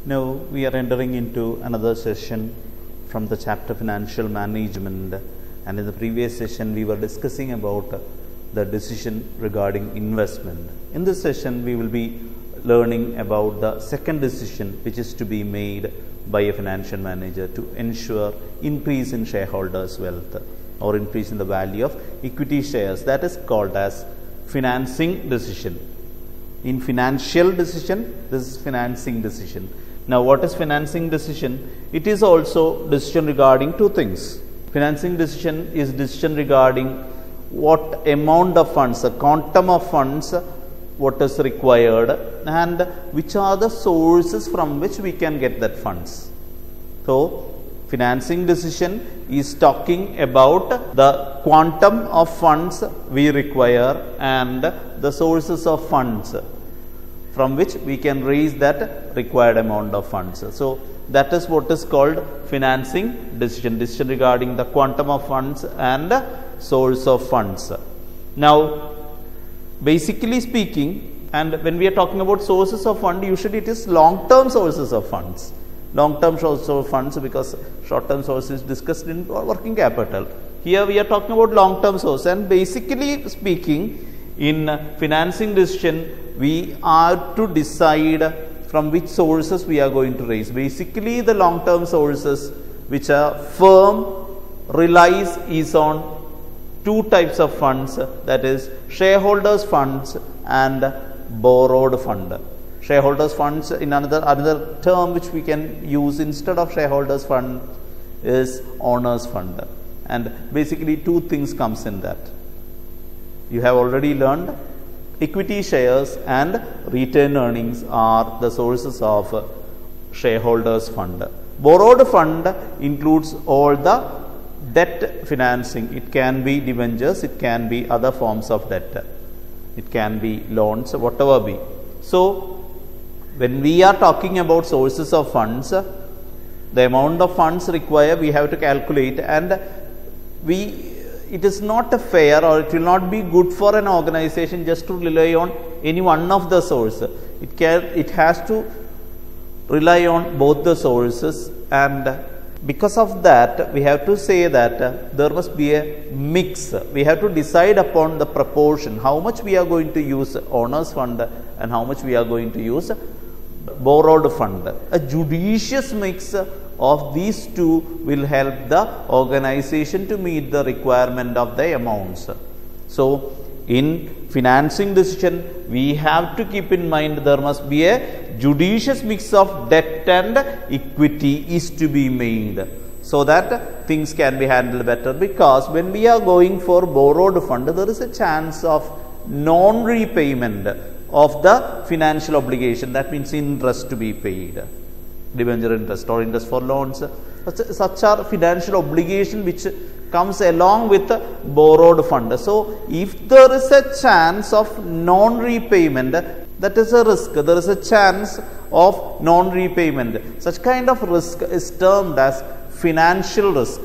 Now we are entering into another session from the chapter Financial Management, and in the previous session we were discussing about the decision regarding investment. In this session we will be learning about the second decision which is to be made by a financial manager to ensure increase in shareholders' wealth or increase in the value of equity shares. That is called as financing decision. In financial decision, this is financing decision. Now, what is financing decision? It is also decision regarding two things. Financing decision is decision regarding what amount of funds, the quantum of funds, what is required, and which are the sources from which we can get that funds. So, financing decision is talking about the quantum of funds we require and the sources of funds from which we can raise that required amount of funds. So, that is what is called financing decision, decision regarding the quantum of funds and source of funds. Now, basically speaking, and when we are talking about sources of fund, usually it is long-term sources of funds. Long-term sources of funds, because short-term sources discussed in working capital. Here we are talking about long-term source, and basically speaking, in financing decision, we are to decide from which sources we are going to raise. Basically, the long-term sources which a firm relies is on two types of funds, that is shareholders funds and borrowed fund. Shareholders funds, in another term which we can use instead of shareholders fund, is owners fund, and basically two things comes in that. You have already learned equity shares and retained earnings are the sources of shareholders fund. Borrowed fund includes all the debt financing. It can be debentures, it can be other forms of debt, it can be loans, whatever be. So, when we are talking about sources of funds, the amount of funds required we have to calculate, and it is not fair, or it will not be good for an organization just to rely on any one of the sources. It has to rely on both the sources, and because of that we have to say that there must be a mix. We have to decide upon the proportion, how much we are going to use owners fund and how much we are going to use borrowed fund. A judicious mix of these two will help the organization to meet the requirement of the amounts. So, in financing decision, we have to keep in mind there must be a judicious mix of debt and equity is to be made, so that things can be handled better, because when we are going for borrowed fund, there is a chance of non-repayment of the financial obligation. That means interest to be paid, debenture interest or interest for loans. Such are financial obligation which comes along with borrowed fund. So, if there is a chance of non-repayment, that is a risk. There is a chance of non-repayment. Such kind of risk is termed as financial risk.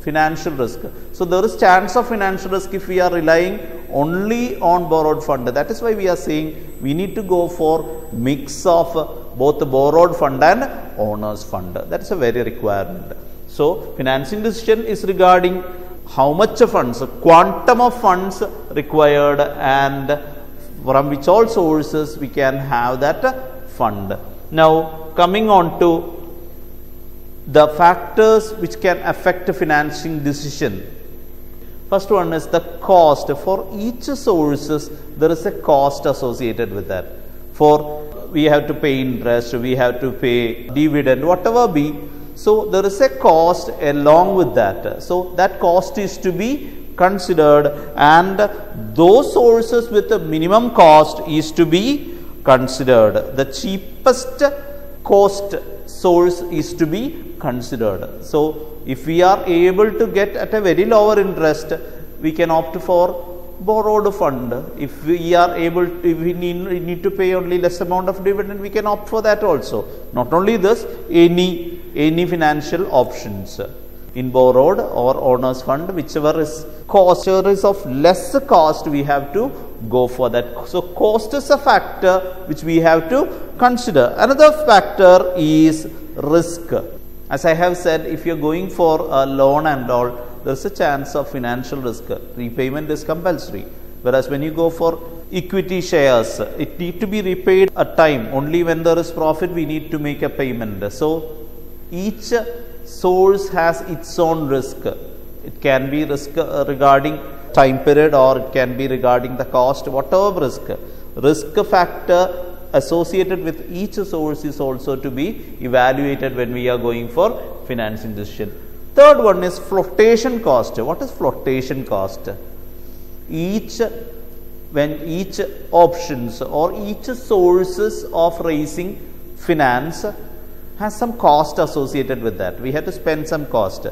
Financial risk. So, there is chance of financial risk if we are relying only on borrowed fund. That is why we are saying we need to go for mix of both the borrowed fund and owners fund. That is a very requirement. So, financing decision is regarding how much funds, quantum of funds required, and from which all sources we can have that fund. Now, coming on to the factors which can affect a financing decision. First one is the cost. For each sources, there is a cost associated with that. For we have to pay interest, we have to pay dividend, whatever be. So, there is a cost along with that. So, that cost is to be considered, and those sources with the minimum cost is to be considered. The cheapest cost source is to be considered. So, if we are able to get at a very lower interest, we can opt for borrowed fund. If we are able to, if we need to pay only less amount of dividend, we can opt for that also. Not only this, any financial options. in borrowed or owner's fund, whichever is cost, whichever is of less cost, we have to go for that. So cost is a factor which we have to consider. Another factor is risk. As I have said, if you are going for a loan and all, there is a chance of financial risk. Repayment is compulsory. Whereas when you go for equity shares, it need to be repaid at time. Only when there is profit, we need to make a payment. So each source has its own risk. It can be risk regarding time period, or it can be regarding the cost, whatever risk. Risk factor associated with each source is also to be evaluated when we are going for financing decision. Third one is flotation cost. What is flotation cost? When each options or each sources of raising finance has some cost associated with that. We have to spend some cost.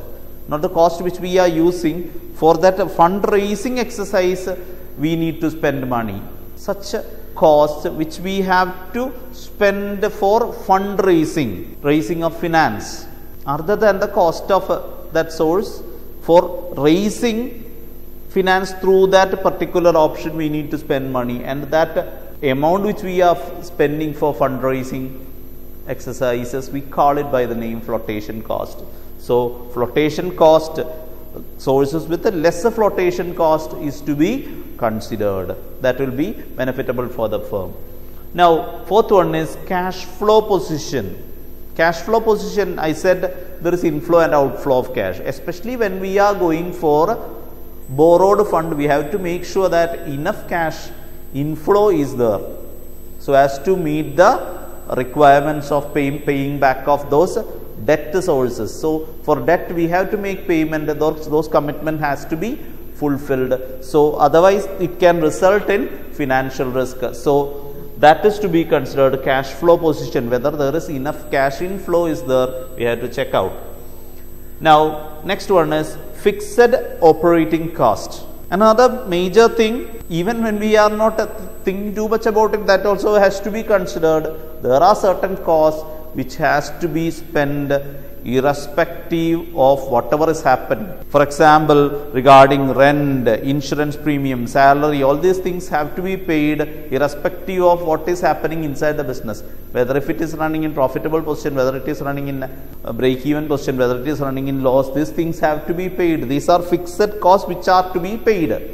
Not the cost which we are using for that fundraising exercise, we need to spend money. Such a cost which we have to spend for fundraising, raising of finance, other than the cost of that source for raising finance through that particular option, we need to spend money, and that amount which we are spending for fundraising exercises, we call it by the name flotation cost. So flotation cost, sources with a lesser flotation cost is to be considered. That will be benefitable for the firm. Now fourth one is cash flow position. Cash flow position, I said there is inflow and outflow of cash. Especially when we are going for borrowed fund, we have to make sure that enough cash inflow is there, so as to meet the requirements of paying back of those debt sources. So for debt we have to make payment, those commitment has to be fulfilled. So otherwise it can result in financial risk. So that is to be considered cash flow position, whether there is enough cash inflow is there, we have to check out. Now next one is fixed operating cost. Another major thing, even when we are not thinking too much about it, that also has to be considered. There are certain costs which has to be spent irrespective of whatever is happening. For example, regarding rent, insurance premium, salary, all these things have to be paid irrespective of what is happening inside the business. Whether if it is running in profitable position, whether it is running in a break-even position, whether it is running in loss, these things have to be paid. These are fixed costs which are to be paid.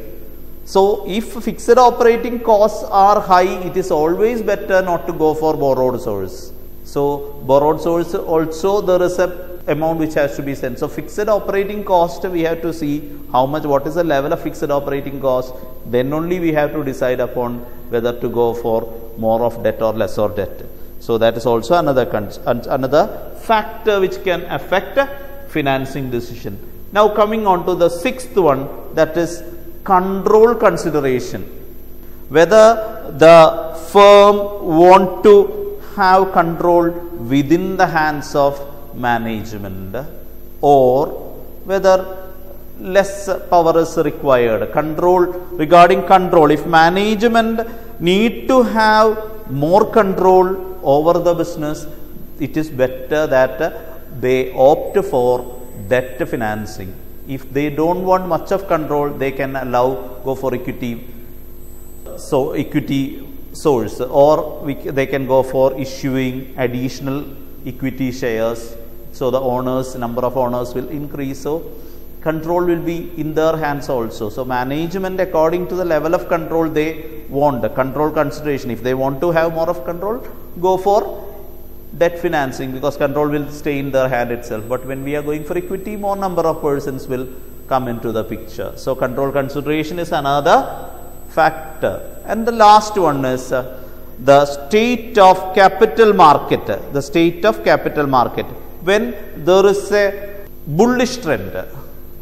So if fixed operating costs are high, it is always better not to go for borrowed source. So borrowed source also there is a amount which has to be sent. So fixed operating cost, we have to see how much, what is the level of fixed operating cost. Then only we have to decide upon whether to go for more of debt or lesser debt. So that is also another factor which can affect financing decision. Now coming on to the sixth one, that is control consideration. Whether the firm want to have control within the hands of management, or whether less power is required. Regarding control, if management need to have more control over the business, it is better that they opt for debt financing. If they don't want much of control, they can go for equity. So equity source, or they can go for issuing additional equity shares, so the number of owners will increase. So control will be in their hands also. So management, according to the level of control they want, the control consideration, if they want to have more of control, go for debt financing, because control will stay in their hand itself. But when we are going for equity, more number of persons will come into the picture. So control consideration is another factor. And the last one is the state of capital market. The state of capital market. When there is a bullish trend,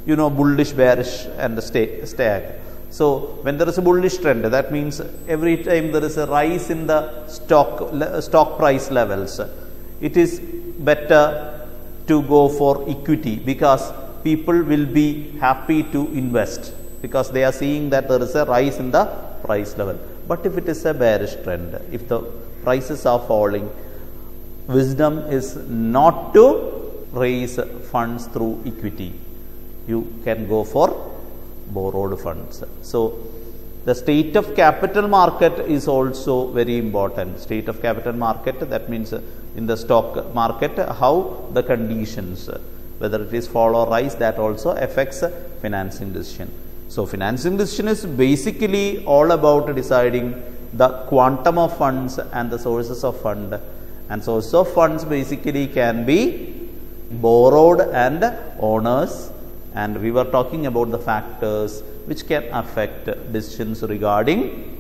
you know, bullish, bearish and the stag. So when there is a bullish trend, that means every time there is a rise in the stock price levels, it is better to go for equity, because people will be happy to invest because they are seeing that there is a rise in the price level. But if it is a bearish trend, if the prices are falling, wisdom is not to raise funds through equity. You can go for borrowed funds. So, the state of capital market is also very important. State of capital market, that means in the stock market, how the conditions, whether it is fall or rise, that also affects financing decision. So, financing decision is basically all about deciding the quantum of funds and the sources of fund. And source of funds basically can be borrowed and owners. And we were talking about the factors which can affect decisions regarding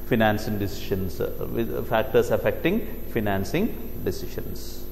financing decisions, with factors affecting financing decisions.